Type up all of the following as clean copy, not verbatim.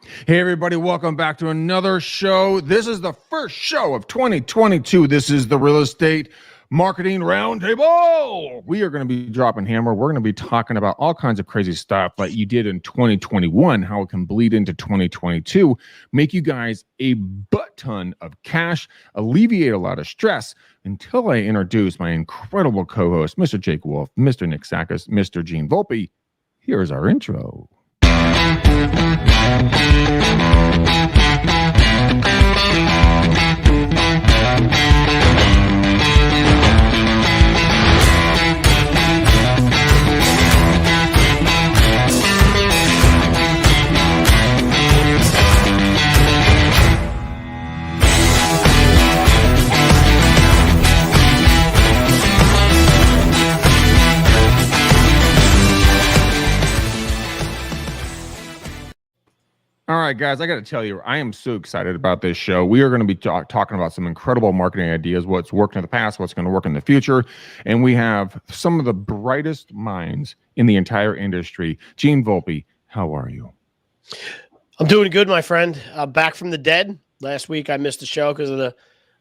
Hey, everybody, welcome back to another show. This is the first show of 2022. This is the Real Estate Marketing Roundtable. We are going to be dropping hammer. We're going to be talking about all kinds of crazy stuff like you did in 2021, how it can bleed into 2022, make you guys a butt ton of cash, alleviate a lot of stress, until I introduce my incredible co-host, Mr. Jake Wolf, Mr. Nick Sakis, Mr. Gene Volpe. Here's our intro. All right, guys, I got to tell you, I am so excited about this show. We are going to be talking about some incredible marketing ideas, what's worked in the past, what's going to work in the future. And we have some of the brightest minds in the entire industry. Gene Volpe, how are you? I'm doing good, my friend. Back from the dead. Last week, I missed the show because of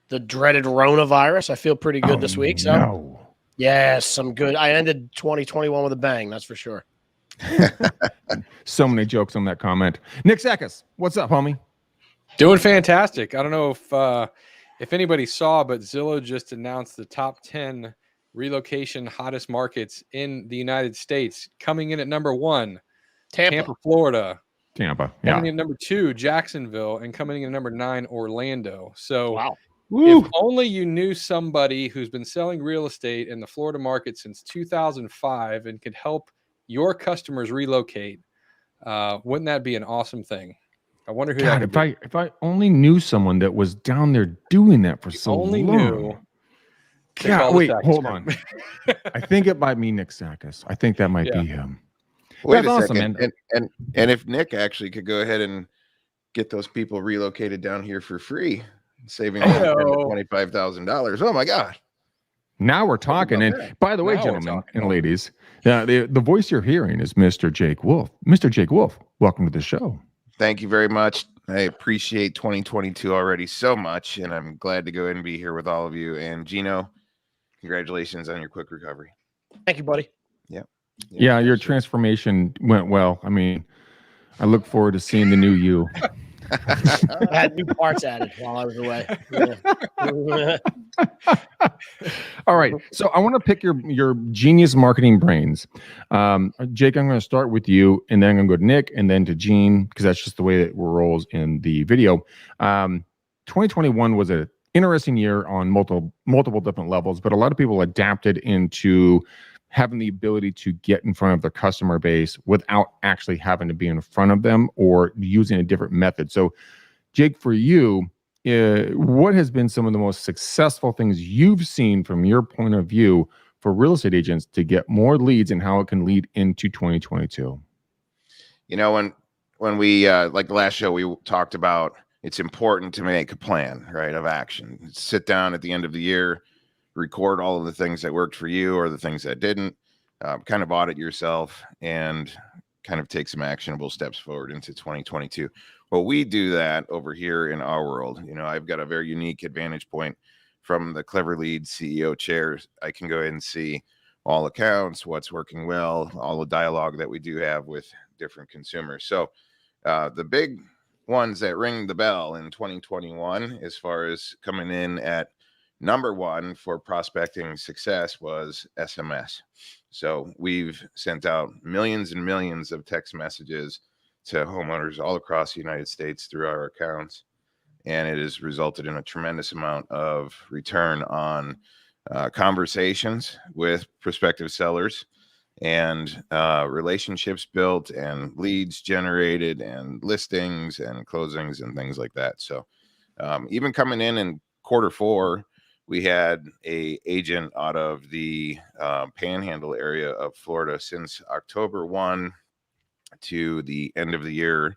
the dreaded coronavirus. I feel pretty good this week. So, no. Yes, I'm good. I ended 2021 with a bang, that's for sure. So many jokes on that comment. Nick Sakis, what's up, homie? Doing fantastic. I don't know if anybody saw, but Zillow just announced the top 10 relocation hottest markets in the United States. Coming in at number 1, Tampa, Florida. Tampa, yeah. Coming in at number 2, Jacksonville, and coming in at number 9, Orlando. So wow. If only you knew somebody who's been selling real estate in the Florida market since 2005 and could help your customers relocate, wouldn't that be an awesome thing? I wonder who that would be. If I only knew someone that was down there doing that for so long. Knew. God, wait, hold on. I think it might be Nick Sakis. I think that might be him. Wait That's a awesome, second. man. And if Nick actually could go ahead and get those people relocated down here for free, saving $25,000. Oh my God. Now we're talking. And by the way, gentlemen and ladies, the voice you're hearing is Mr. Jake Wolf. Mr. Jake Wolf, welcome to the show. Thank you very much. I appreciate 2022 already so much, and I'm glad to go ahead and be here with all of you. And Gino, congratulations on your quick recovery. Thank you, buddy. Yeah, your transformation went well. I mean, I look forward to seeing the new you. I had new parts added while I was away. Yeah. All right. So I want to pick your genius marketing brains. Jake, I'm going to start with you, and then I'm going to go to Nick, and then to Gene, because that's just the way that it rolls in the video. 2021 was an interesting year on multiple different levels, but a lot of people adapted into having the ability to get in front of their customer base without actually having to be in front of them or using a different method. So, Jake, for you, what has been some of the most successful things you've seen from your point of view for real estate agents to get more leads and how it can lead into 2022? You know, when we, like the last show, we talked about it's important to make a plan, right, of action. Sit down at the end of the year, record all of the things that worked for you or the things that didn't, kind of audit yourself and kind of take some actionable steps forward into 2022. Well, we do that over here in our world. You know, I've got a very unique advantage point from the Clever Lead CEO chair. I can go ahead and see all accounts, what's working well, all the dialogue that we do have with different consumers. So the big ones that ring the bell in 2021, as far as coming in at number 1 for prospecting success, was SMS. So we've sent out millions and millions of text messages to homeowners all across the United States through our accounts. And it has resulted in a tremendous amount of return on conversations with prospective sellers and relationships built and leads generated and listings and closings and things like that. So even coming in Q4, we had a agent out of the Panhandle area of Florida since October 1 to the end of the year.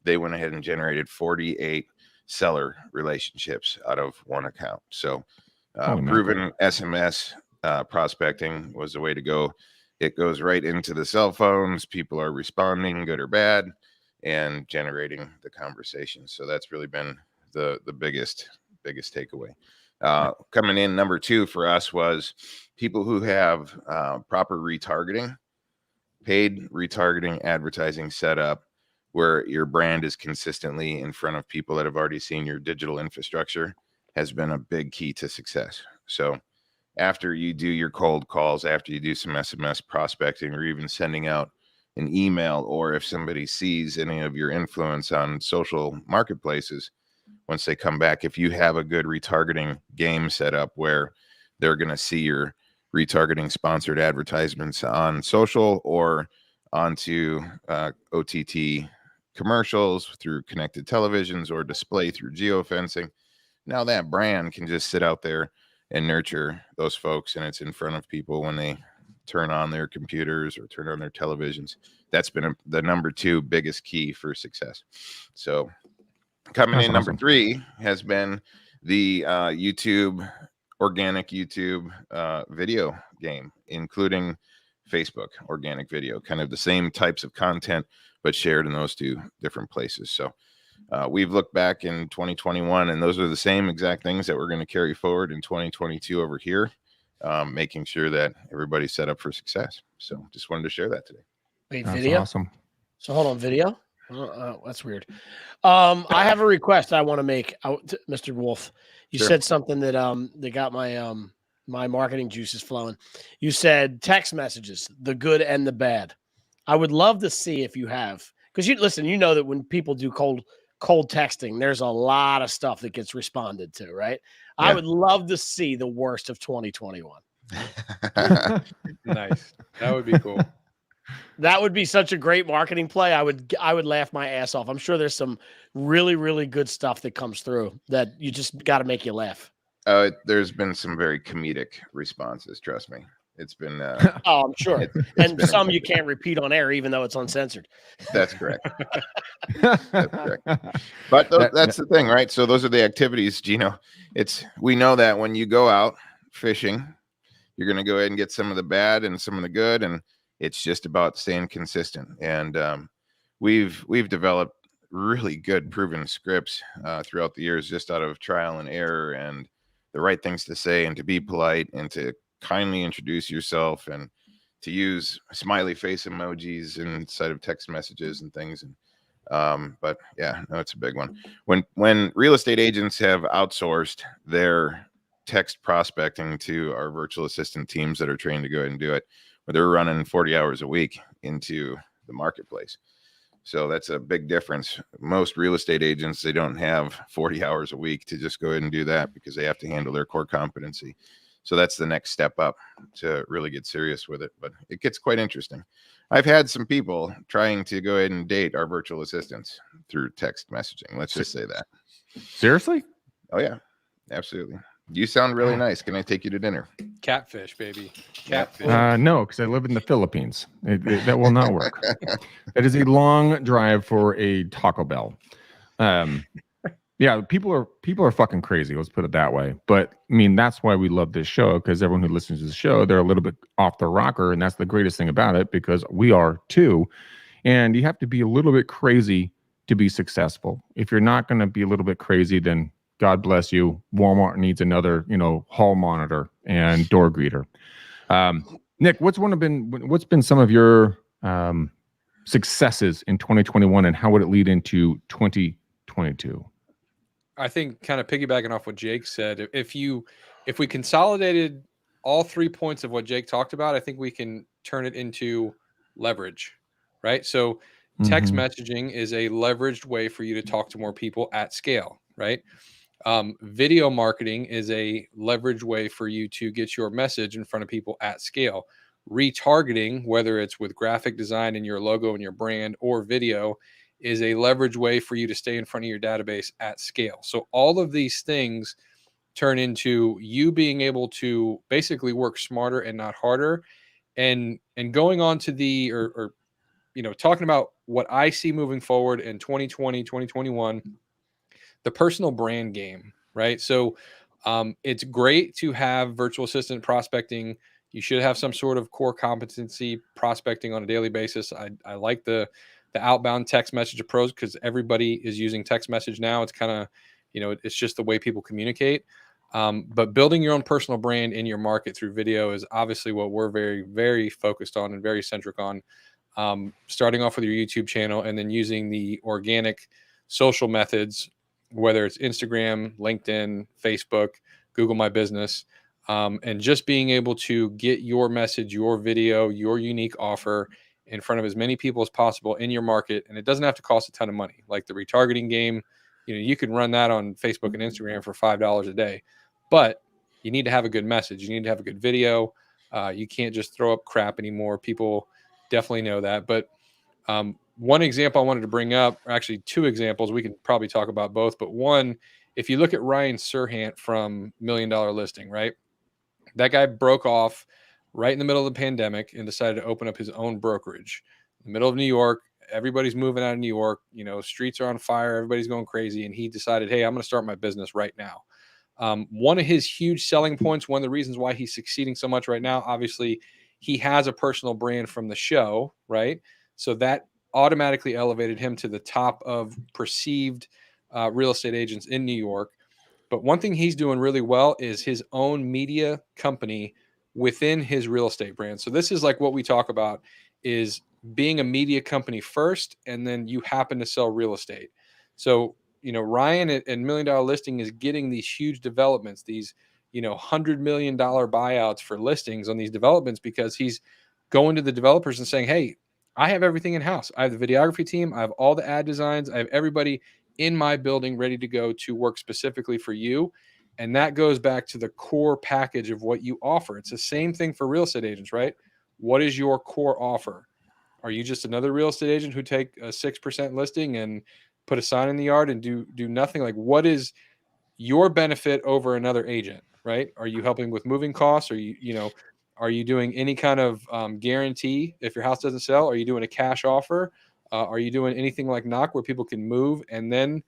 They went ahead and generated 48 seller relationships out of one account. So proven SMS prospecting was the way to go. It goes right into the cell phones. People are responding, good or bad. and generating the conversation. So that's really been the biggest takeaway. Coming in number 2 for us was people who have proper retargeting, paid retargeting advertising set up, where your brand is consistently in front of people that have already seen your digital infrastructure, has been a big key to success. So after you do your cold calls, after you do some SMS prospecting, or even sending out an email, or if somebody sees any of your influence on social marketplaces, once they come back, if you have a good retargeting game set up where they're going to see your retargeting sponsored advertisements on social or onto OTT commercials through connected televisions or display through geofencing, now that brand can just sit out there and nurture those folks, and it's in front of people when they turn on their computers or turn on their televisions. That's been the number 2 biggest key for success. So coming That's in number awesome. 3 has been the organic YouTube video game, including Facebook organic video, kind of the same types of content, but shared in those 2 different places. So we've looked back in 2021, and those are the same exact things that we're going to carry forward in 2022 over here, making sure that everybody's set up for success. So just wanted to share that today. Wait, That's video? awesome. So hold on, video? That's weird. I have a request I want to make, Mr. Wolf. You Sure. said something that that got my my marketing juices flowing. You said text messages, the good and the bad. I would love to see if you have, because you listen, you know that when people do cold texting, there's a lot of stuff that gets responded to, right? I Yeah. would love to see the worst of 2021. Nice. That would be cool. That would be such a great marketing play. I would laugh my ass off. I'm sure there's some really, really good stuff that comes through that you just got to make you laugh. There's been some very comedic responses. Trust me. It's been Oh, I'm sure. it's And been some you can't repeat on air, even though it's uncensored. That's correct. That's correct. But that's the thing, right? So those are the activities, Gino. We know that when you go out fishing, you're going to go ahead and get some of the bad and some of the good, and it's just about staying consistent. And we've developed really good proven scripts throughout the years, just out of trial and error, and the right things to say, and to be polite, and to kindly introduce yourself, and to use smiley face emojis inside of text messages and things. And but yeah, no, it's a big one. When real estate agents have outsourced their text prospecting to our virtual assistant teams that are trained to go ahead and do it, where they're running 40 hours a week into the marketplace. So that's a big difference. Most real estate agents, they don't have 40 hours a week to just go ahead and do that, because they have to handle their core competency. So that's the next step up to really get serious with it. But it gets quite interesting. I've had some people trying to go ahead and date our virtual assistants through text messaging. Let's just say that. Seriously? Oh, yeah, absolutely. You sound really nice. Can I take you to dinner? Catfish, baby. Yep. Catfish. No, because I live in the Philippines. That will not work. It is a long drive for a Taco Bell. Yeah, people are fucking crazy. Let's put it that way. But I mean, that's why we love this show, because everyone who listens to the show, they're a little bit off the rocker, and that's the greatest thing about it, because we are too. And you have to be a little bit crazy to be successful. If you're not going to be a little bit crazy, then God bless you. Walmart needs another, hall monitor and door greeter. Nick, what's been some of your successes in 2021, and how would it lead into 2022? I think, kind of piggybacking off what Jake said, if we consolidated all 3 points of what Jake talked about, I think we can turn it into leverage, right? So text messaging is a leveraged way for you to talk to more people at scale, right? Video marketing is a leveraged way for you to get your message in front of people at scale. Retargeting, whether it's with graphic design and your logo and your brand, or video, is a leverage way for you to stay in front of your database at scale. So all of these things turn into you being able to basically work smarter and not harder. And going on to talking about what I see moving forward in 2020, 2021, the personal brand game, right? So it's great to have virtual assistant prospecting. You should have some sort of core competency prospecting on a daily basis. I like the the outbound text message approach, because everybody is using text message now. It's kind of, it's just the way people communicate. But building your own personal brand in your market through video is obviously what we're very, very focused on and very centric on. Starting off with your YouTube channel and then using the organic social methods, whether it's Instagram, LinkedIn, Facebook, Google My Business, and just being able to get your message, your video, your unique offer in front of as many people as possible in your market. And it doesn't have to cost a ton of money. Like the retargeting game, you can run that on Facebook and Instagram for $5 a day, but you need to have a good message. You need to have a good video. You can't just throw up crap anymore. People definitely know that. But one example I wanted to bring up, or actually two examples, we can probably talk about both, but one, if you look at Ryan Serhant from $1 Million Listing, right? That guy broke off right in the middle of the pandemic and decided to open up his own brokerage in the middle of New York. Everybody's moving out of New York, streets are on fire, everybody's going crazy. And he decided, hey, I'm going to start my business right now. One of his huge selling points, one of the reasons why he's succeeding so much right now, obviously he has a personal brand from the show, right? So that automatically elevated him to the top of perceived real estate agents in New York. But one thing he's doing really well is his own media company within his real estate brand. So this is like what we talk about is being a media company first, and then you happen to sell real estate. So, Ryan at $1 Million Listing is getting these huge developments, these, $100 million buyouts for listings on these developments because he's going to the developers and saying, hey, I have everything in house. I have the videography team. I have all the ad designs. I have everybody in my building ready to go to work specifically for you. And that goes back to the core package of what you offer. It's the same thing for real estate agents, right? What is your core offer? Are you just another real estate agent who take a 6% listing and put a sign in the yard and do nothing? Like, what is your benefit over another agent, right? Are you helping with moving costs? Are are you doing any kind of guarantee if your house doesn't sell? Are you doing a cash offer? Are you doing anything like Knock where people can move and then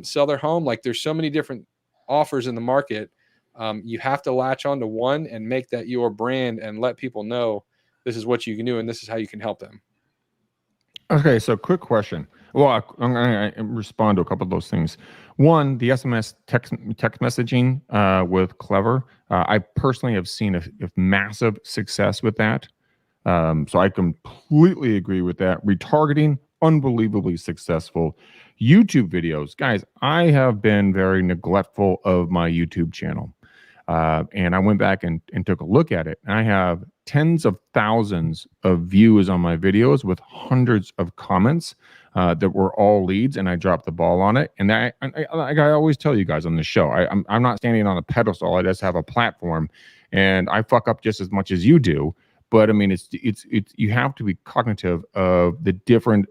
sell their home? Like, there's so many different offers in the market. You have to latch on to one and make that your brand and let people know this is what you can do and this is how you can help them. Okay, so quick question. Well, I'm going to respond to a couple of those things. One, the SMS text messaging with Clever. I personally have seen a massive success with that. So I completely agree with that. Retargeting, unbelievably successful. YouTube videos. Guys, I have been very neglectful of my YouTube channel. And I went back and took a look at it. I have tens of thousands of views on my videos with hundreds of comments that were all leads, and I dropped the ball on it. And I always tell you guys on the show, I'm not standing on a pedestal. I just have a platform, and I fuck up just as much as you do. But I mean, it's you have to be cognitive of the different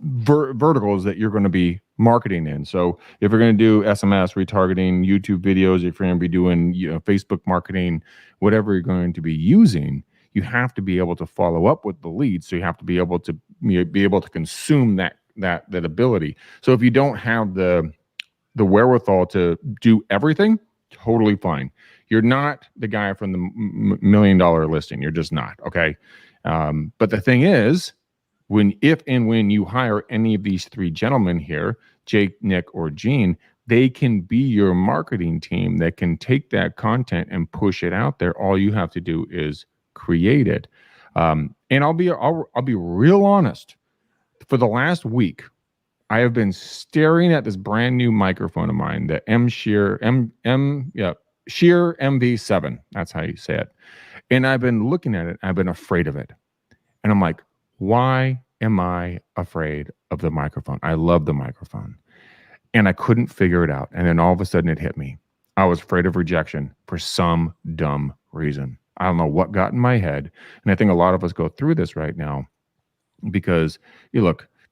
verticals that you're going to be marketing in. So if you're going to do SMS, retargeting, YouTube videos, if you're going to be doing Facebook marketing, whatever you're going to be using, you have to be able to follow up with the leads. So you have to be able to consume that ability. So if you don't have the wherewithal to do everything, totally fine. You're not the guy from the $1 Million Listing. You're just not. Okay. But the thing is, if and when you hire any of these three gentlemen here, Jake, Nick, or Gene, they can be your marketing team that can take that content and push it out there. All you have to do is create it. And I'll be real honest. For the last week, I have been staring at this brand new microphone of mine, the Sheer MV7. That's how you say it. And I've been looking at it. I've been afraid of it. And I'm like, why am I afraid of the microphone? I love the microphone. And I couldn't figure it out. And then all of a sudden it hit me. I was afraid of rejection for some dumb reason. I don't know what got in my head. And I think a lot of us go through this right now because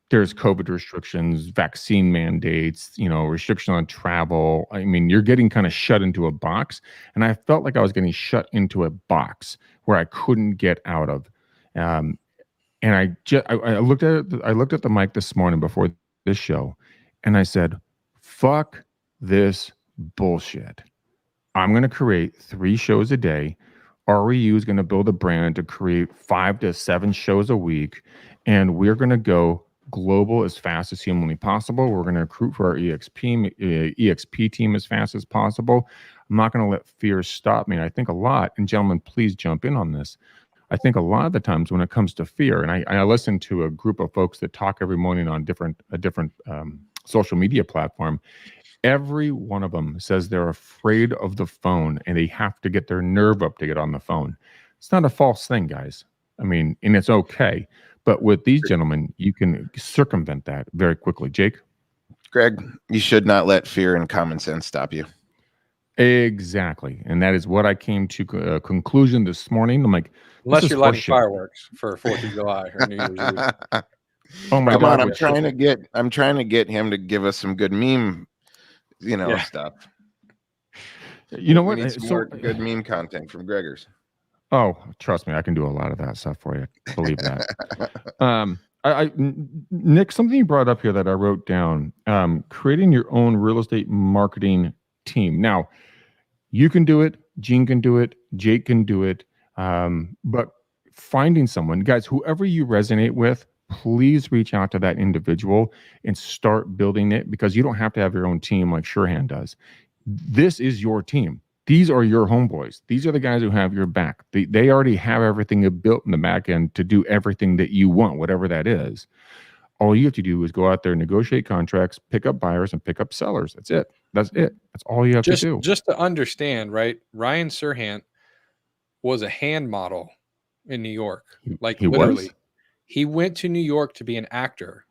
there's COVID restrictions, vaccine mandates, restriction on travel. I mean, you're getting kind of shut into a box. And I felt like I was getting shut into a box where I couldn't get out of. And I looked at the mic this morning before this show, and I said, "Fuck this bullshit. I'm going to create 3 shows a day. REU is going to build a brand to create 5 to 7 shows a week, and we're going to go global as fast as humanly possible. We're going to recruit for our EXP team as fast as possible. I'm not going to let fear stop me. And I think a lot, and gentlemen, please jump in on this. I think a lot of the times when it comes to fear, and I listen to a group of folks that talk every morning on a different social media platform. Every one of them says they're afraid of the phone and they have to get their nerve up to get on the phone. It's not a false thing, guys. I mean, and it's okay. But with these gentlemen, you can circumvent that very quickly. Jake? Greg, you should not let fear and common sense stop you. Exactly. And that is what I came to a conclusion this morning. I'm like, unless you're lighting fireworks for 4th of July or New Year's Eve. Oh my Come God. on, I'm trying to get him to give us some good meme, stuff. You know We what? need some more good meme content from Gregors. Oh, trust me, I can do a lot of that stuff for you. Believe that. Nick, something you brought up here that I wrote down, creating your own real estate marketing team. Now, you can do it. Gene can do it. Jake can do it. But finding someone, guys, whoever you resonate with, please reach out to that individual and start building it, because you don't have to have your own team like Surehand does. This is your team. These are your homeboys. These are the guys who have your back. They already have everything built in the back end to do everything that you want, whatever that is. All you have to do is go out there, negotiate contracts, pick up buyers, and pick up sellers. That's it. That's it. That's all you have to do. Just to understand, right? Ryan Serhant was a hand model in New York. Like he literally. was? He went to New York to be an actor.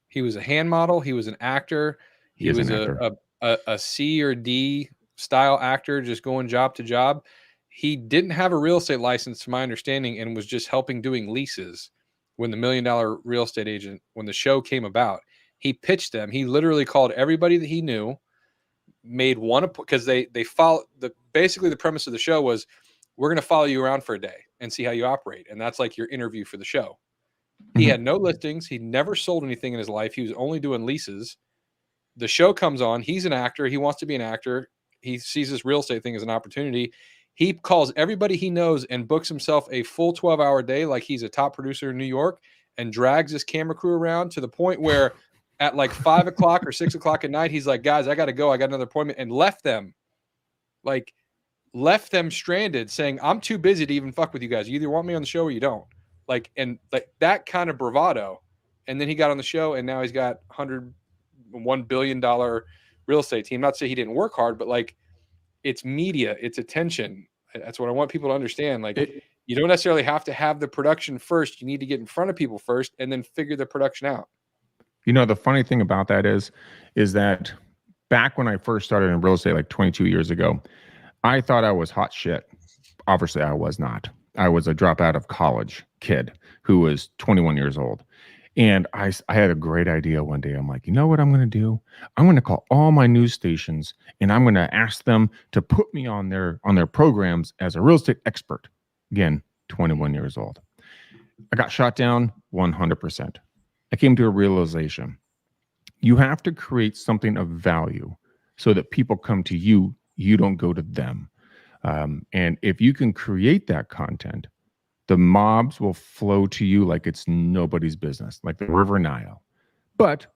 He was a hand model. He was an actor. He was a C or D style actor, just going job to job. He didn't have a real estate license, to my understanding, and was just helping doing leases when the $1 Million Real Estate Agent, when the show came about. He pitched them. He literally called everybody that he knew, made one, because they follow basically the premise of the show was, we're going to follow you around for a day and see how you operate. And that's like your interview for the show. He had no listings. He never sold anything in his life. He was only doing leases. The show comes on. He's an actor. He wants to be an actor. He sees this real estate thing as an opportunity. He calls everybody he knows and books himself a full 12-hour day like he's a top producer in New York, and drags his camera crew around to the point where at like 5 o'clock or 6 o'clock at night, he's like, guys, I got to go. I got another appointment, and left them stranded, saying, I'm too busy to even fuck with you guys. You either want me on the show or you don't. And that kind of bravado. And then he got on the show, and now he's got $101 billion real estate team. Not to say he didn't work hard, but it's media, it's attention. That's what I want people to understand. You don't necessarily have to have the production first. You need to get in front of people first and then figure the production out. The funny thing about that is that back when I first started in real estate, like 22 years ago, I thought I was hot shit. Obviously, I was not. I was a dropout of college kid who was 21 years old. And I had a great idea one day. I'm like, you know what I'm going to do? I'm going to call all my news stations, and I'm going to ask them to put me on their programs as a real estate expert. Again, 21 years old. I got shot down 100%. I came to a realization. You have to create something of value so that people come to you. You don't go to them. And if you can create that content, the mobs will flow to you like it's nobody's business, like the River Nile. But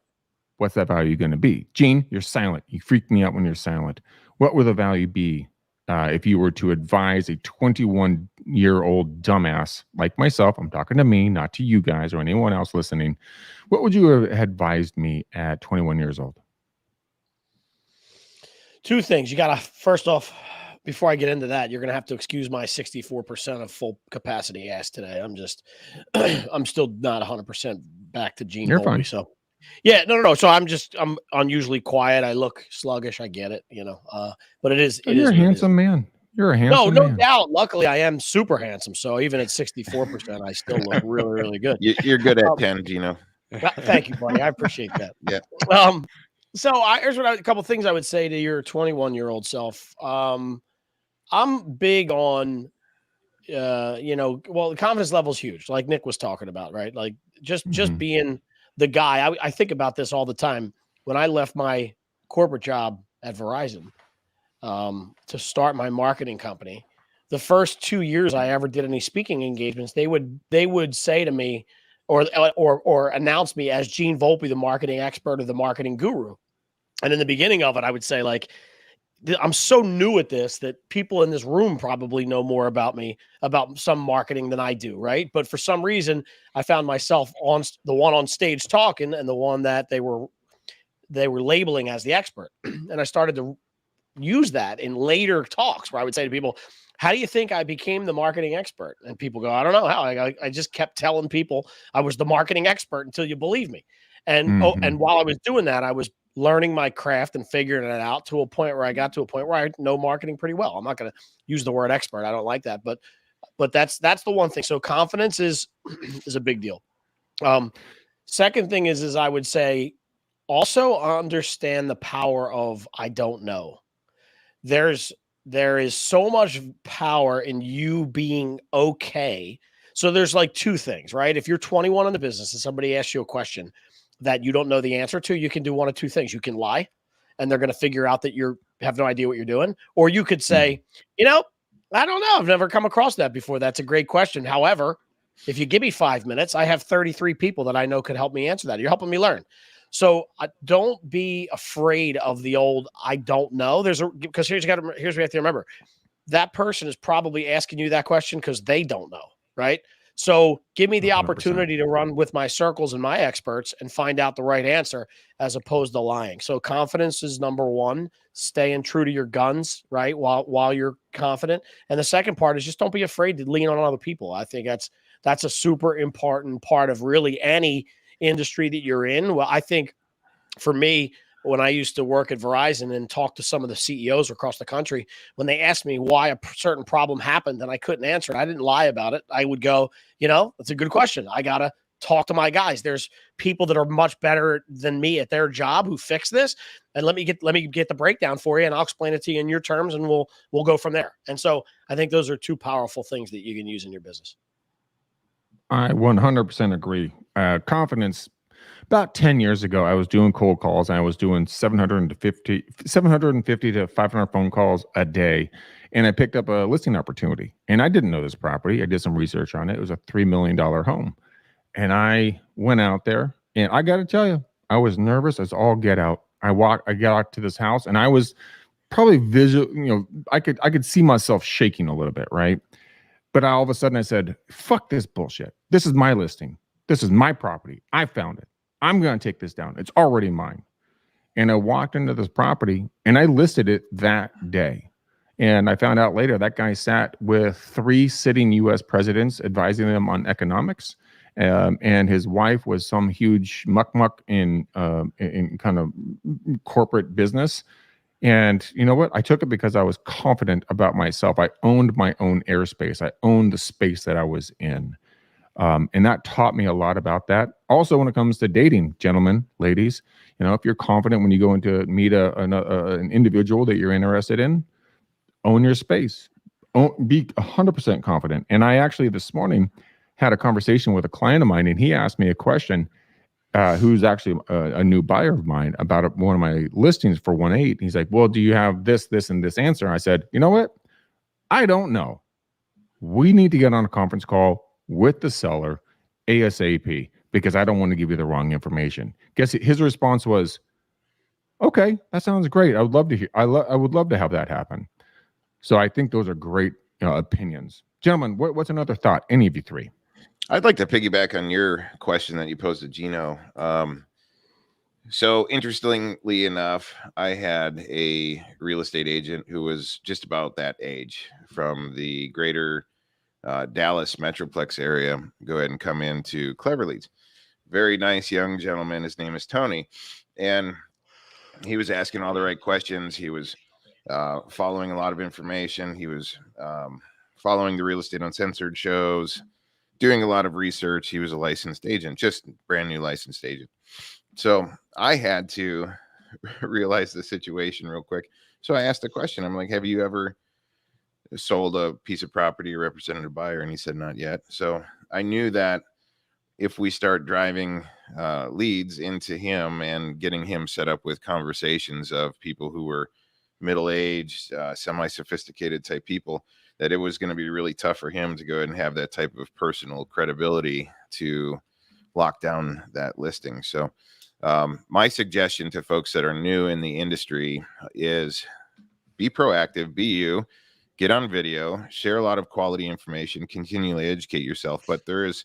what's that value going to be? Gene, you're silent. You freak me out when you're silent. What would the value be if you were to advise a 21-year-old dumbass like myself? I'm talking to me, not to you guys or anyone else listening. What would you have advised me at 21 years old? Two things. You got to, first off, before I get into that, you're going to have to excuse my 64% of full capacity ass today. I'm still not 100% back to Gene Boley. Fine. So yeah, no. So I'm unusually quiet. I look sluggish. I get it, but you're a handsome man. You're a handsome man. No doubt. Luckily I am super handsome. So even at 64%, I still look really, really good. You're good at 10, Gino. Thank you, buddy. I appreciate that. Yeah. So here's a couple things I would say to your 21-year-old self. I'm big on, the confidence level is huge, like Nick was talking about, right? Like just being the guy. I think about this all the time. When I left my corporate job at Verizon to start my marketing company, the first 2 years I ever did any speaking engagements, they would say to me, or announce me as Gene Volpe, the marketing expert or the marketing guru. And in the beginning of it, I would say, like, I'm so new at this that people in this room probably know more about me, about some marketing than I do, right? But for some reason, I found myself on the one on stage talking and the one that they were labeling as the expert. And I started to use that in later talks where I would say to people, how do you think I became the marketing expert? And people go, I don't know how. I just kept telling people I was the marketing expert until you believe me. And and while I was doing that, I was learning my craft and figuring it out to a point where I know marketing pretty well. I'm not going to use the word expert. I don't like that, but that's the one thing. So confidence is a big deal. Second thing is I would say also understand the power of I don't know. There is so much power in you being okay. So there's like two things, right? If you're 21 in the business and somebody asks you a question that you don't know the answer to, you can do one of two things. You can lie and they're going to figure out that you have no idea what you're doing. Or you could say, I don't know. I've never come across that before. That's a great question. However, if you give me 5 minutes, I have 33 people that I know could help me answer that. You're helping me learn. So don't be afraid of the old I don't know. Because here's what you have to remember. That person is probably asking you that question because they don't know, right? So give me the 100%. opportunity to run with my circles and my experts and find out the right answer as opposed to lying. So confidence is number one, staying true to your guns, right? While you're confident. And the second part is just don't be afraid to lean on other people. I think that's a super important part of really any industry that you're in. Well, I think for me, when I used to work at Verizon and talk to some of the CEOs across the country, when they asked me why a certain problem happened and I couldn't answer it, I didn't lie about it. I would go, that's a good question. I got to talk to my guys. There's people that are much better than me at their job who fix this. And let me get the breakdown for you and I'll explain it to you in your terms and we'll go from there. And so I think those are two powerful things that you can use in your business. I 100% agree. Confidence. About 10 years ago, I was doing cold calls. And I was doing 750 to 500 phone calls a day. And I picked up a listing opportunity. And I didn't know this property. I did some research on it. It was a $3 million home. And I went out there. And I got to tell you, I was nervous as all get out. I got out to this house and I was probably visual. I could see myself shaking a little bit, right? But all of a sudden I said, fuck this bullshit. This is my listing. This is my property. I found it. I'm going to take this down. It's already mine. And I walked into this property and I listed it that day. And I found out later that guy sat with 3 sitting U.S. presidents advising them on economics. And his wife was some huge muck in kind of corporate business. And you know what? I took it because I was confident about myself. I owned my own airspace. I owned the space that I was in. And that taught me a lot about that. Also, when it comes to dating, gentlemen, ladies, if you're confident when you go into meet an individual that you're interested in, own your space. Be 100% confident. And I actually this morning had a conversation with a client of mine, and he asked me a question. Who's actually a new buyer of mine about one of my listings for 1.8. He's like, well, do you have this, and this answer? I said, you know what? I don't know. We need to get on a conference call with the seller ASAP because I don't want to give you the wrong information. Guess his response was, okay, that sounds great. I would love to hear. I would love to have that happen. So I think those are great opinions. Gentlemen, what's another thought? Any of you three? I'd like to piggyback on your question that you posed to Gino. So interestingly enough, I had a real estate agent who was just about that age from the greater Dallas Metroplex area. Go ahead and come into Clever Leads. Very nice young gentleman. His name is Tony. And he was asking all the right questions. He was following a lot of information. He was following the Real Estate Uncensored shows, doing a lot of research. He was a licensed agent, just brand new licensed agent. So I had to realize the situation real quick. So I asked a question. I'm like, have you ever sold a piece of property or represented a buyer? And he said, not yet. So I knew that if we start driving leads into him and getting him set up with conversations of people who were middle-aged, semi-sophisticated type people, that it was going to be really tough for him to go ahead and have that type of personal credibility to lock down that listing. So my suggestion to folks that are new in the industry is be proactive, be you, get on video, share a lot of quality information, continually educate yourself. But there is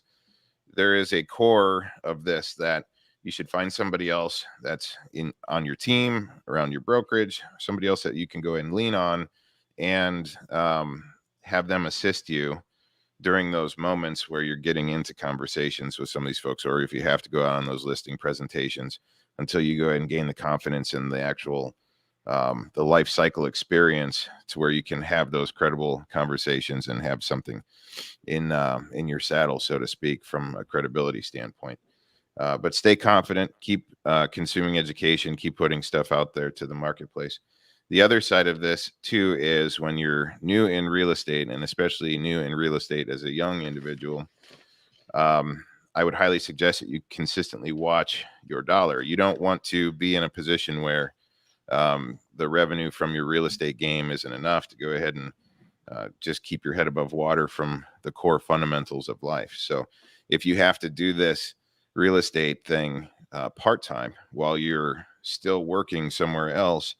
a core of this that you should find somebody else that's on your team, around your brokerage, somebody else that you can go and lean on, and have them assist you during those moments where you're getting into conversations with some of these folks, or if you have to go out on those listing presentations, until you go ahead and gain the confidence in the actual the life cycle experience, to where you can have those credible conversations and have something in your saddle, so to speak, from a credibility standpoint. But stay confident, keep consuming education, keep putting stuff out there to the marketplace. The other side of this too is when you're new in real estate, and especially new in real estate as a young individual, I would highly suggest that you consistently watch your dollar. You don't want to be in a position where the revenue from your real estate game isn't enough to go ahead and just keep your head above water from the core fundamentals of life. So if you have to do this real estate thing part-time while you're still working somewhere else,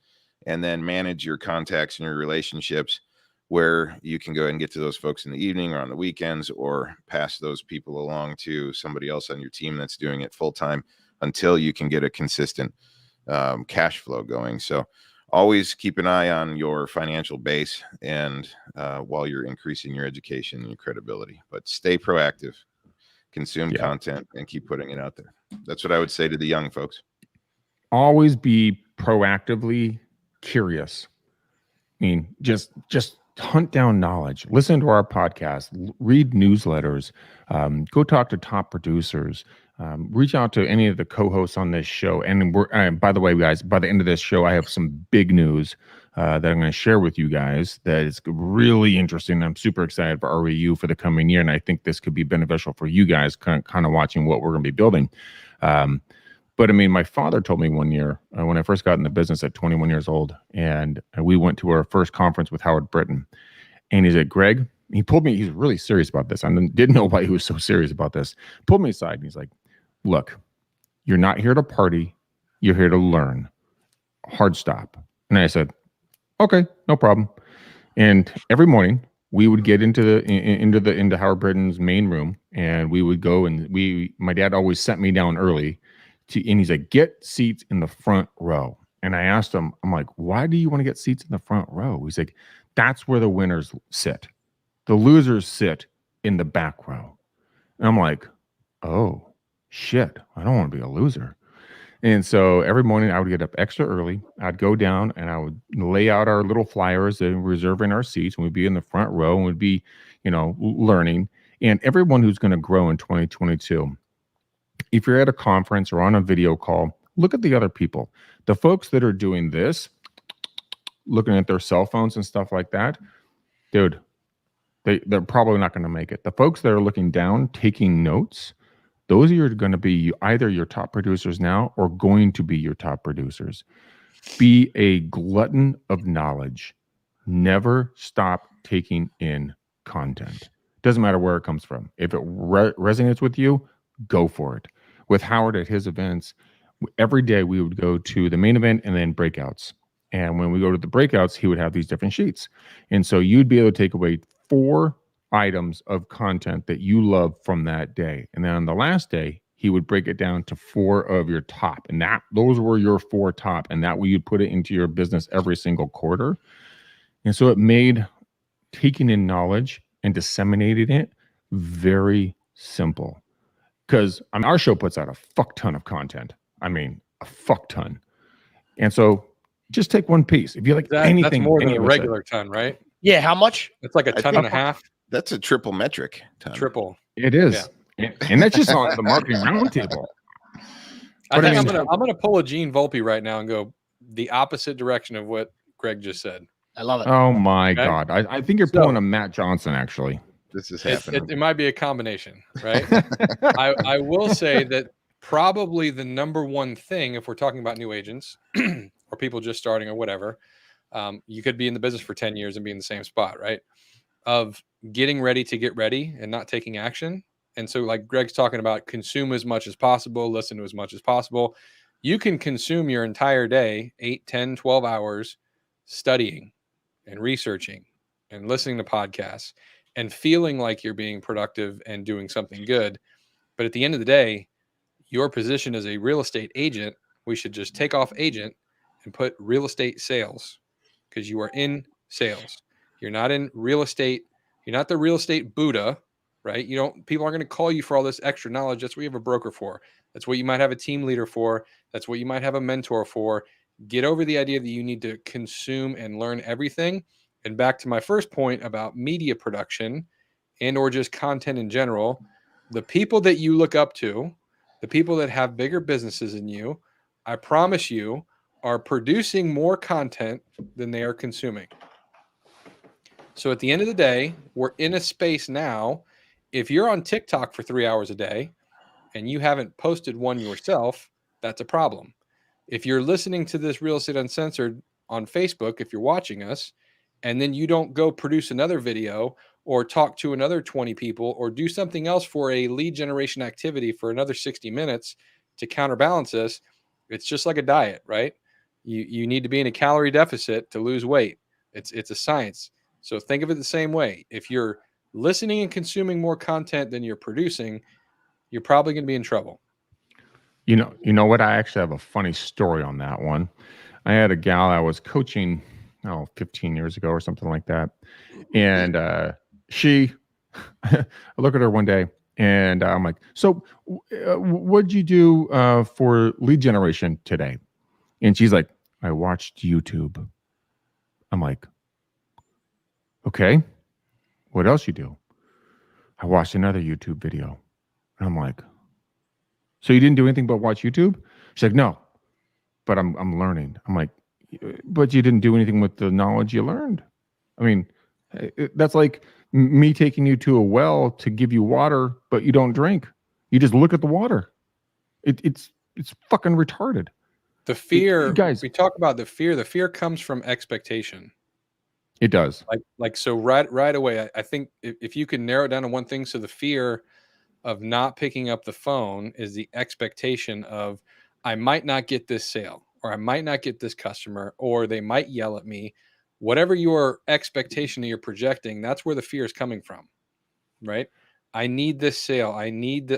and then manage your contacts and your relationships, where you can go ahead and get to those folks in the evening or on the weekends, or pass those people along to somebody else on your team that's doing it full-time, until you can get a consistent cash flow going. So always keep an eye on your financial base, and while you're increasing your education and your credibility. But stay proactive, consume content, and keep putting it out there. That's what I would say to the young folks. Always be proactively curious. I mean, just hunt down knowledge, listen to our podcast, read newsletters, go talk to top producers, reach out to any of the co-hosts on this show. And by the way, guys, by the end of this show, I have some big news that I'm going to share with you guys that is really interesting. I'm super excited for REU for the coming year, and I think this could be beneficial for you guys kind of watching what we're going to be building. But I mean, my father told me one year when I first got in the business at 21 years old, and we went to our first conference with Howard Britton, and he said, Greg, he pulled me, he's really serious about this. I didn't know why he was so serious about this. Pulled me aside and he's like, look, you're not here to party. You're here to learn. Hard stop. And I said, okay, no problem. And every morning we would get into Howard Britton's main room, and we would go, and my dad always sent me down early and he's like, get seats in the front row. And I asked him, I'm like, why do you want to get seats in the front row? He's like, that's where the winners sit. The losers sit in the back row. And I'm like, oh, shit, I don't want to be a loser. And so every morning I would get up extra early. I'd go down and I would lay out our little flyers and reserving our seats, and we'd be in the front row and we'd be, learning. And everyone who's going to grow in 2022, if you're at a conference or on a video call, look at the other people. The folks that are doing this, looking at their cell phones and stuff like that, dude, they're probably not going to make it. The folks that are looking down, taking notes, those are going to be either your top producers now or going to be your top producers. Be a glutton of knowledge. Never stop taking in content. Doesn't matter where it comes from. If it resonates with you, go for it. With Howard at his events, every day we would go to the main event and then breakouts. And when we go to the breakouts, he would have these different sheets. And so you'd be able to take away 4 items of content that you love from that day. And then on the last day, he would break it down to 4 of your top. And those were your 4 top. And that way you'd put it into your business every single quarter. And so it made taking in knowledge and disseminating it very simple. Because our show puts out a fuck ton of content. I mean, a fuck ton. And so just take one piece. If you like anything. That's more than a regular ton, right? Yeah, how much? It's like a ton and a half. That's a triple metric ton. Triple. It is. Yeah. And that's just on the marketing roundtable. I think I'm gonna pull a Gene Volpe right now and go the opposite direction of what Greg just said. I love it. Oh my God. I think you're pulling a Matt Johnson, actually. This is happening. It might be a combination, right? I will say that probably the number one thing, if we're talking about new agents or people just starting or whatever, you could be in the business for 10 years and be in the same spot, right? Of getting ready to get ready and not taking action And so like Greg's talking about, consume as much as possible, listen to as much as possible. You can consume your entire day, 8, 10, 12 hours studying and researching and listening to podcasts and feeling like you're being productive and doing something good. But at the end of the day, your position as a real estate agent, we should just take off agent and put real estate sales, because you are in sales. You're not in real estate. You're not the real estate Buddha, right? People aren't going to call you for all this extra knowledge. That's what you have a broker for. That's what you might have a team leader for. That's what you might have a mentor for. Get over the idea that you need to consume and learn everything. And back to my first point about media production and or just content in general, the people that you look up to, the people that have bigger businesses than you, I promise you, are producing more content than they are consuming. So at the end of the day, we're in a space now. If you're on TikTok for 3 hours a day and you haven't posted one yourself, that's a problem. If you're listening to this Real Estate Uncensored on Facebook, if you're watching us, and then you don't go produce another video or talk to another 20 people or do something else for a lead generation activity for another 60 minutes to counterbalance this, it's just like a diet, right? You need to be in a calorie deficit to lose weight. It's a science. So think of it the same way. If you're listening and consuming more content than you're producing, you're probably going to be in trouble. You know what? I actually have a funny story on that one. I had a gal I was coaching, 15 years ago or something like that. And I look at her one day and I'm like, so what'd you do for lead generation today? And she's like, I watched YouTube. I'm like, okay, what else you do? I watched another YouTube video. And I'm like, so you didn't do anything but watch YouTube? She's like, no, but I'm learning. I'm like, but you didn't do anything with the knowledge you learned. I mean, that's like me taking you to a well to give you water, but you don't drink. You just look at the water. It's fucking retarded. The fear, guys, we talk about the fear. The fear comes from expectation. It does. So right away, I think if you can narrow it down to one thing, so the fear of not picking up the phone is the expectation of, I might not get this sale, or I might not get this customer, or they might yell at me. Whatever your expectation that you're projecting, that's where the fear is coming from, right? I need this sale. I need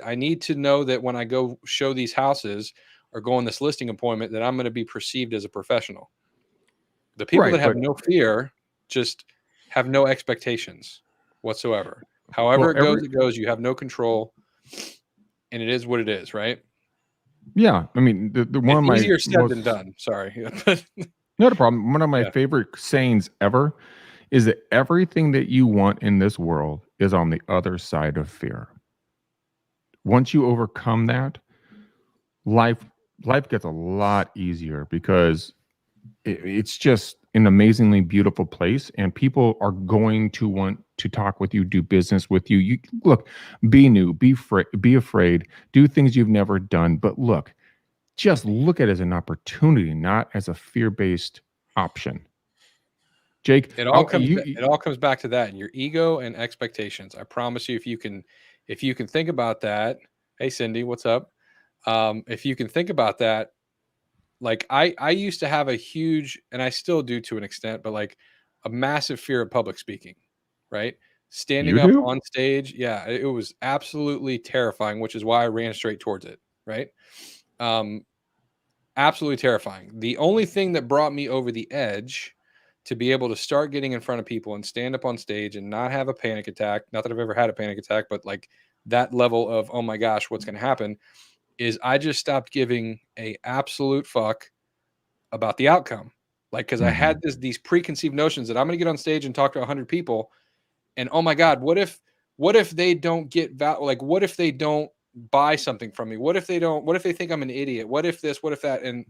to know that when I go show these houses or go on this listing appointment, that I'm going to be perceived as a professional. The people that have no fear just have no expectations whatsoever. However it goes. You have no control, and it is what it is, right? Yeah, I mean, the one of my easier said than done. Sorry, not a problem. One of my favorite sayings ever is that everything that you want in this world is on the other side of fear. Once you overcome that, life gets a lot easier, because it's just an amazingly beautiful place, and people are going to want to talk with you, do business with you. You look, be new, be afraid, do things you've never done, but just look at it as an opportunity, not as a fear-based option. Jake, it all comes back to that, and your ego and expectations. I promise you, if you can think about that. Hey, Cindy, what's up? If you can think about that, like I used to have a huge, and I still do to an extent, but like a massive fear of public speaking, right? Standing up on stage. Yeah, it was absolutely terrifying, which is why I ran straight towards it, right? Absolutely terrifying. The only thing that brought me over the edge to be able to start getting in front of people and stand up on stage and not have a panic attack, not that I've ever had a panic attack, but like that level of, oh my gosh, what's going to happen, is I just stopped giving a absolute fuck about the outcome. Like, because I had these preconceived notions that I'm going to get on stage and talk to 100 people, and oh my God, what if they don't get value? Like, what if they don't buy something from me? What if they think I'm an idiot? What if this, what if that? And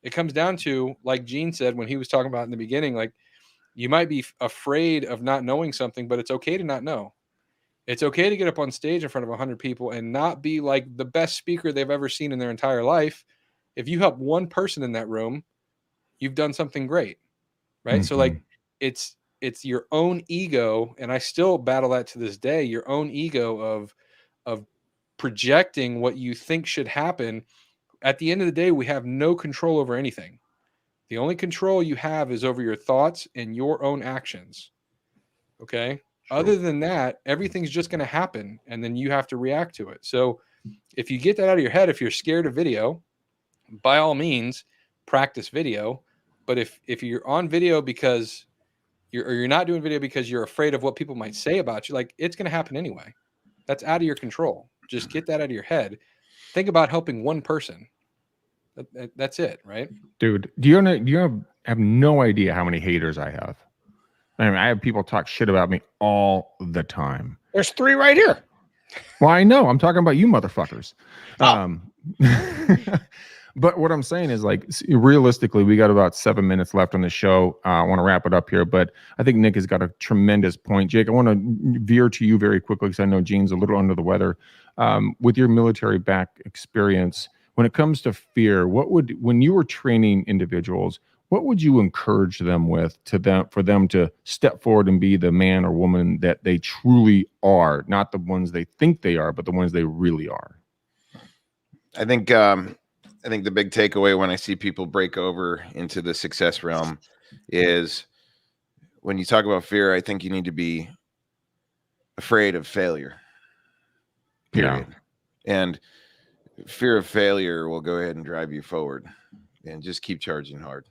it comes down to, like Gene said when he was talking about in the beginning, like, you might be afraid of not knowing something, but it's okay to not know. It's okay to get up on stage in front of 100 people and not be like the best speaker they've ever seen in their entire life. If you help one person in that room, you've done something great, right? So like, it's your own ego, and I still battle that to this day, your own ego of projecting what you think should happen. At the end of the day, we have no control over anything. The only control you have is over your thoughts and your own actions. Okay. Sure. Other than that, everything's just going to happen, and then you have to react to it. So if you get that out of your head, if you're scared of video, by all means, practice video. But if you're on video because you're not doing video because you're afraid of what people might say about you, like, it's going to happen anyway. That's out of your control. Just get that out of your head. Think about helping one person. That's it, right? Dude, do you have no idea how many haters I have? I mean, I have people talk shit about me all the time. There's 3 right here. Well, I know. I'm talking about you motherfuckers. Oh. But what I'm saying is, like, realistically, we got about 7 minutes left on the show. I want to wrap it up here, but I think Nick has got a tremendous point. Jake, I want to veer to you very quickly because I know Gene's a little under the weather. With your military back experience, when it comes to fear, when you were training individuals, what would you encourage them with for them to step forward and be the man or woman that they truly are, not the ones they think they are, but the ones they really are? I think the big takeaway when I see people break over into the success realm is when you talk about fear, I think you need to be afraid of failure. Period. Yeah. And fear of failure will go ahead and drive you forward, and just keep charging hard.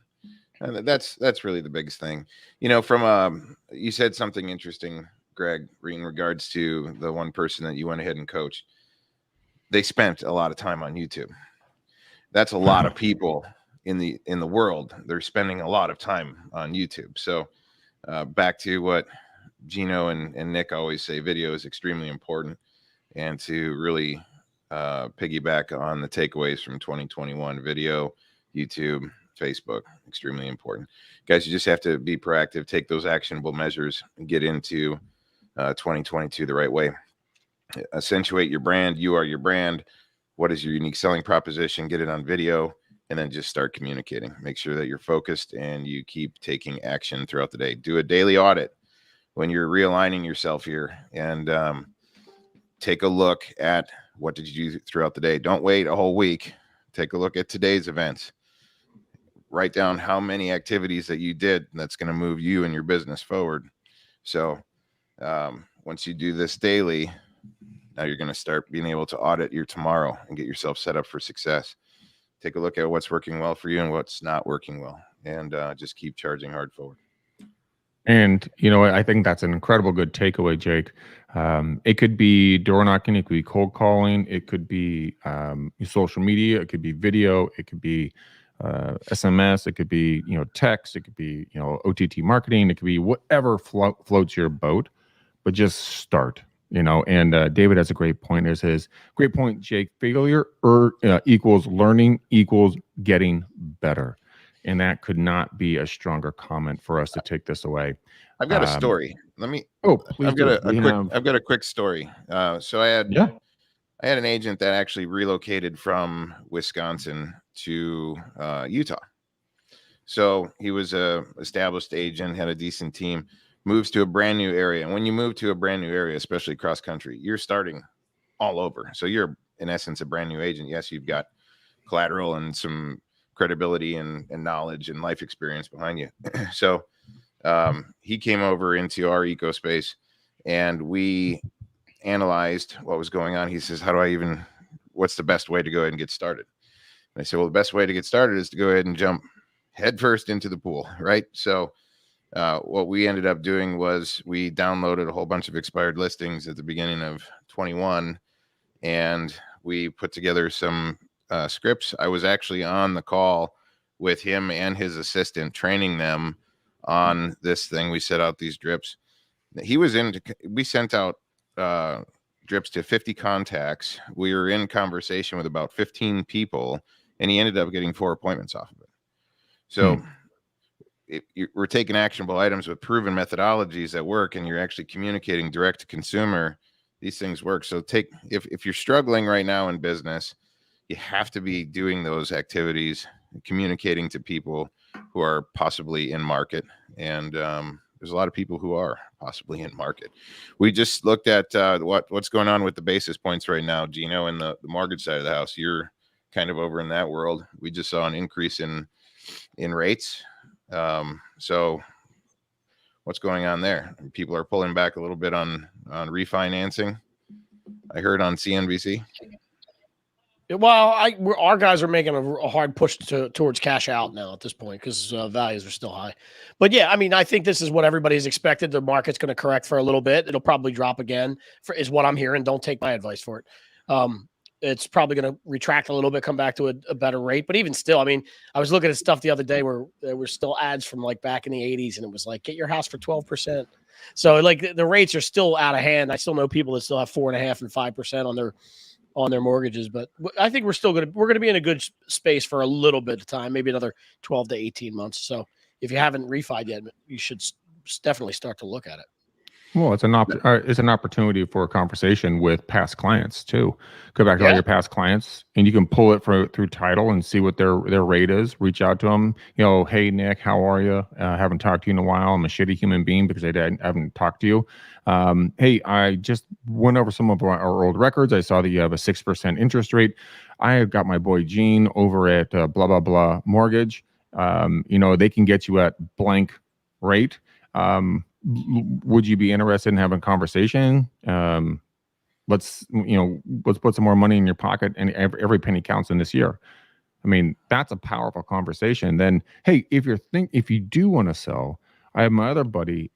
And that's really the biggest thing. You know, you said something interesting, Greg, in regards to the one person that you went ahead and coached. They spent a lot of time on YouTube. That's a lot of people in the world. They're spending a lot of time on YouTube. So back to what Gino and Nick always say, video is extremely important. And to really piggyback on the takeaways from 2021, video, YouTube, Facebook, extremely important. Guys, you just have to be proactive, take those actionable measures, and get into 2022 the right way. Accentuate your brand. You are your brand. What is your unique selling proposition? Get it on video, and then just start communicating. Make sure that you're focused and you keep taking action throughout the day. Do a daily audit when you're realigning yourself here, and take a look at what did you do throughout the day. Don't wait a whole week. Take a look at today's events. Write down how many activities that you did, and that's going to move you and your business forward. So once you do this daily, now you're going to start being able to audit your tomorrow and get yourself set up for success. Take a look at what's working well for you and what's not working well, and just keep charging hard forward. And, you know, I think that's an incredible good takeaway, Jake. It could be door knocking. It could be cold calling. It could be social media. It could be video. It could be SMS. It could be, text. It could be, OTT marketing. It could be whatever floats your boat, but just start. And David has a great point. There's his great point, Jake. Failure equals learning equals getting better. And that could not be a stronger comment for us to take this away. I've got a story. Let me. Oh, please. I've got a quick story. So I had an agent that actually relocated from Wisconsin to Utah. So he was a established agent, had a decent team, moves to a brand new area. And when you move to a brand new area, especially cross country, you're starting all over. So you're in essence a brand new agent. Yes, you've got collateral and some credibility and knowledge and life experience behind you. So he came over into our eco space, and we analyzed what was going on. He says, what's the best way to go ahead and get started? And I said, well, the best way to get started is to go ahead and jump headfirst into the pool, right? So what we ended up doing was we downloaded a whole bunch of expired listings at the beginning of 21, and we put together some scripts. I was actually on the call with him and his assistant, training them on this thing. We set out these drips. We sent out drips to 50 contacts. We were in conversation with about 15 people, and he ended up getting 4 appointments off of it. So we're taking actionable items with proven methodologies that work, and you're actually communicating direct to consumer. These things work. So if you're struggling right now in business, you have to be doing those activities, communicating to people who are possibly in market. And there's a lot of people who are possibly in market. We just looked at what's going on with the basis points right now, Gino, in the mortgage side of the house. You're kind of over in that world. We just saw an increase in rates. So what's going on there? People are pulling back a little bit on refinancing. I heard on CNBC. Well, our guys are making a hard push towards cash out now at this point because values are still high. But yeah, I mean, I think this is what everybody's expected. The market's going to correct for a little bit. It'll probably drop again, is what I'm hearing. Don't take my advice for it. It's probably going to retract a little bit, come back to a better rate. But even still, I mean, I was looking at stuff the other day where there were still ads from like back in the 80s, and it was like, get your house for 12%. So like the rates are still out of hand. I still know people that still have 4.5% and 5% on their mortgages, but I think we're going to be in a good space for a little bit of time, maybe another 12 to 18 months. So if you haven't refied yet, you should definitely start to look at it. Well, it's an opportunity for a conversation with past clients too. Go back to all your past clients, and you can pull it through title and see what their rate is. Reach out to them. You know, hey Nick, how are you? Haven't talked to you in a while. I'm a shitty human being because I haven't talked to you. Hey, I just went over some of our old records. I saw that you have a 6% interest rate. I have got my boy Gene over at blah blah blah mortgage. You know, they can get you at blank rate. Would you be interested in having a conversation? Let's put some more money in your pocket, and every penny counts in this year. I mean, that's a powerful conversation. Then, hey, if you do want to sell, I have my other buddy,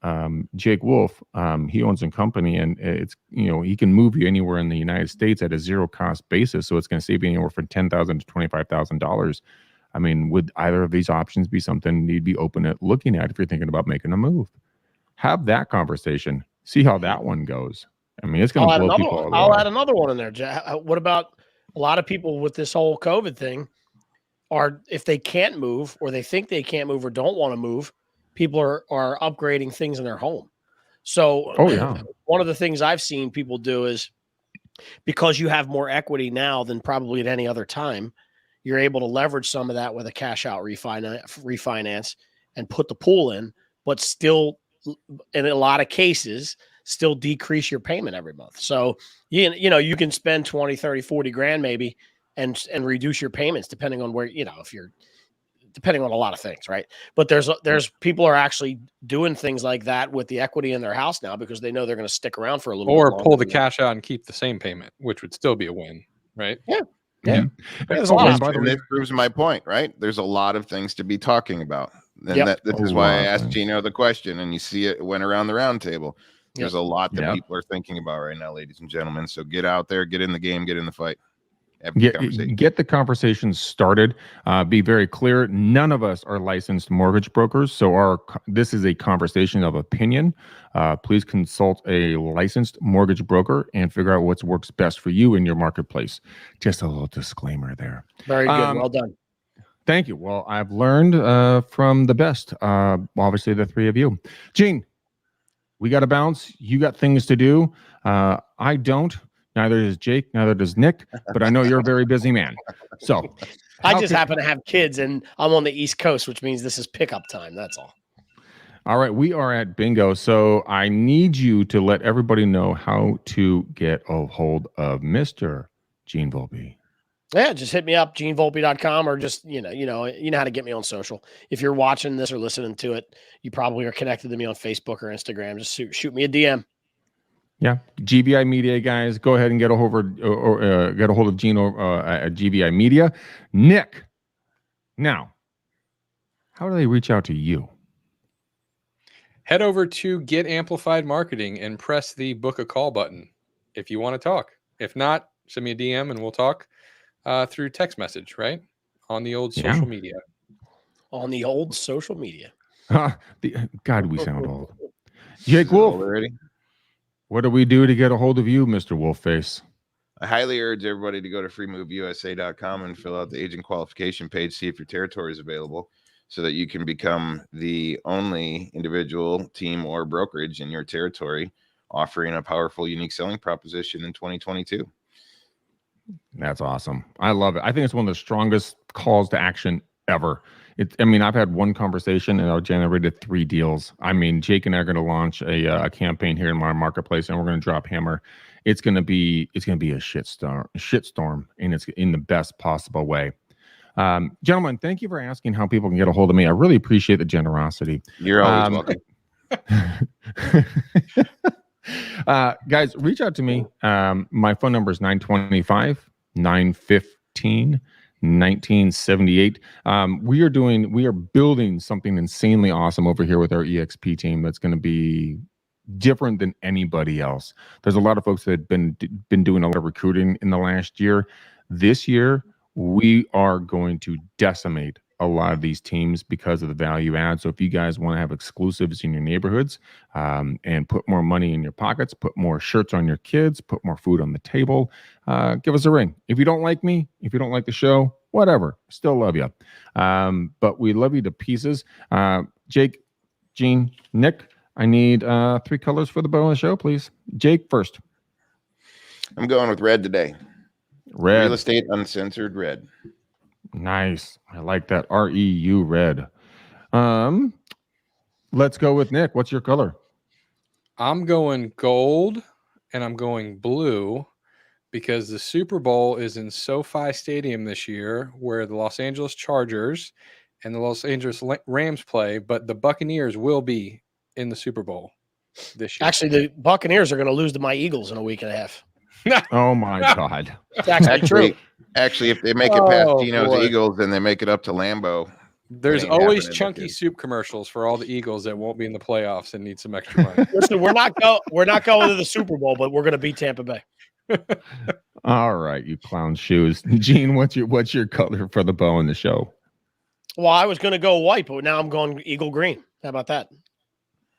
Jake Wolf. He owns a company, and it's, you know, he can move you anywhere in the United States at a zero cost basis. So it's going to save you anywhere from $10,000 to $25,000. I mean, would either of these options be something you'd be open at looking at if you're thinking about making a move? Have that conversation. See how that one goes. I mean, it's going to blow people away. I'll add another one in there. What about a lot of people with this whole COVID thing are, if they can't move or they think they can't move or don't want to move, people are upgrading things in their home. So one of the things I've seen people do is, because you have more equity now than probably at any other time, you're able to leverage some of that with a cash out refinance and put the pool in, but still, in a lot of cases, still decrease your payment every month. So, you know, you can spend 20, 30, 40 grand maybe and reduce your payments depending on where, you know, depending on a lot of things, right? But there's people are actually doing things like that with the equity in their house now because they know they're going to stick around for a little or bit longer. Pull the cash out and keep the same payment, which would still be a win, right? Yeah. There's a lot. And this proves my point, right? There's a lot of things to be talking about. And this is why I asked Gino the question, and you see it went around the round table. There's a lot that people are thinking about right now, ladies and gentlemen. So get out there, get in the game, get in the fight. Get the conversation started. Be very clear. None of us are licensed mortgage brokers, so this is a conversation of opinion. Please consult a licensed mortgage broker and figure out what works best for you in your marketplace. Just a little disclaimer there. Very good. Well done. Thank you. Well, I've learned from the best, obviously the three of you. Gene, we got to bounce. You got things to do. I don't. Neither does Jake. Neither does Nick. But I know you're a very busy man. So I just happen to have kids, and I'm on the East Coast, which means this is pickup time. That's all. All right. We are at bingo. So I need you to let everybody know how to get a hold of Mr. Gene Volpe. Yeah, just hit me up, genevolpe.com, or just, you know how to get me on social. If you're watching this or listening to it, you probably are connected to me on Facebook or Instagram. Just shoot me a DM. Yeah, GVI Media guys, go ahead and get a hold of Gene at GVI Media. Nick, now, how do they reach out to you? Head over to Get Amplified Marketing and press the book a call button if you want to talk. If not, send me a DM and we'll talk. Through text message, right? On the old social media. On the old social media. God, we sound old. Jake Wolf, what do we do to get a hold of you, Mr. Wolfface? I highly urge everybody to go to freemoveusa.com and fill out the agent qualification page, see if your territory is available, so that you can become the only individual, team, or brokerage in your territory offering a powerful, unique selling proposition in 2022. That's awesome. I love it. I think it's one of the strongest calls to action ever. I mean, I've had one conversation and I generated 3 deals. I mean, Jake and I are going to launch a campaign here in my marketplace, and we're going to drop hammer. It's going to be a shitstorm, and it's in the best possible way. Gentlemen, thank you for asking how people can get a hold of me. I really appreciate the generosity. You're always welcome. Guys, reach out to me. My phone number is 925-915-1978. We are building something insanely awesome over here with our EXP team that's going to be different than anybody else. There's a lot of folks that have been doing a lot of recruiting in the last year. This year, we are going to decimate a lot of these teams because of the value add. So if you guys want to have exclusives in your neighborhoods, and put more money in your pockets, put more shirts on your kids, put more food on the table, give us a ring. If you don't like me, if you don't like the show, whatever, still love you. But we love you to pieces. Jake, Gene, Nick, I need 3 colors for the bow on the show, please. Jake first. I'm going with red today. Red. Real estate uncensored red. Nice. I like that. REU red. Let's go with Nick. What's your color? I'm going gold and I'm going blue because the Super Bowl is in SoFi Stadium this year, where the Los Angeles Chargers and the Los Angeles Rams play, but the Buccaneers will be in the Super Bowl this year. Actually, the Buccaneers are going to lose to my Eagles in a week and a half. Oh my God. It's actually true. Actually, if they make it past Oh, Dino's boy. Eagles and they make it up to Lambeau, There's ain't always happening, chunky because- soup commercials for all the Eagles that won't be in the playoffs and need some extra money. Listen, we're not going to the Super Bowl, but we're going to beat Tampa Bay. All right, you clown shoes. Gene, what's your color for the bow in the show? Well, I was going to go white, but now I'm going Eagle green. How about that?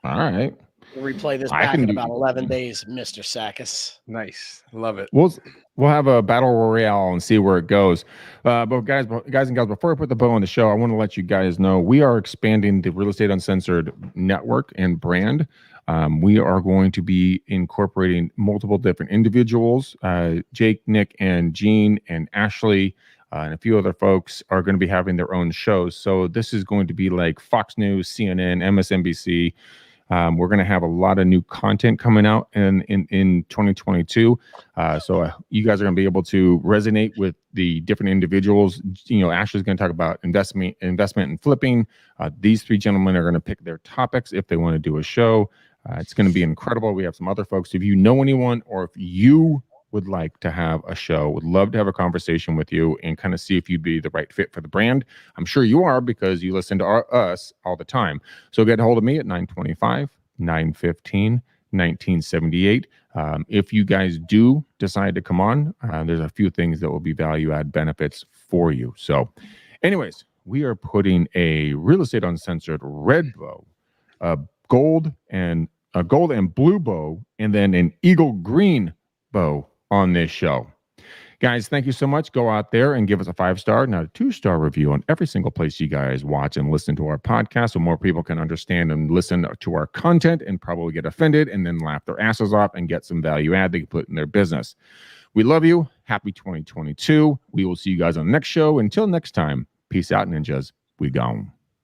All right. We'll replay this I back can in do- about 11 days, Mr. Sakis. Nice. Love it. We'll have a battle royale and see where it goes. But guys and gals, before I put the bow on the show, I want to let you guys know we are expanding the Real Estate Uncensored network and brand. We are going to be incorporating multiple different individuals. Jake, Nick, and Gene, and Ashley, and a few other folks are going to be having their own shows. So this is going to be like Fox News, CNN, MSNBC. We're going to have a lot of new content coming out in 2022. So you guys are going to be able to resonate with the different individuals. You know, Ashley's going to talk about investment and flipping. These 3 gentlemen are going to pick their topics if they want to do a show. It's going to be incredible. We have some other folks. If you know anyone, or if you would like to have a show, would love to have a conversation with you and kind of see if you'd be the right fit for the brand. I'm sure you are, because you listen to us all the time. So get a hold of me at 925-915-1978. If you guys do decide to come on, there's a few things that will be value add benefits for you. So anyways, we are putting a Real Estate Uncensored red bow, a gold and blue bow, and then an eagle green bow on this show. Guys, thank you so much. Go out there and give us a 5-star, not a 2-star review on every single place you guys watch and listen to our podcast, so more people can understand and listen to our content and probably get offended and then laugh their asses off and get some value add they can put in their business. We love you. Happy 2022. We will see you guys on the next show. Until next time, peace out, ninjas. We gone.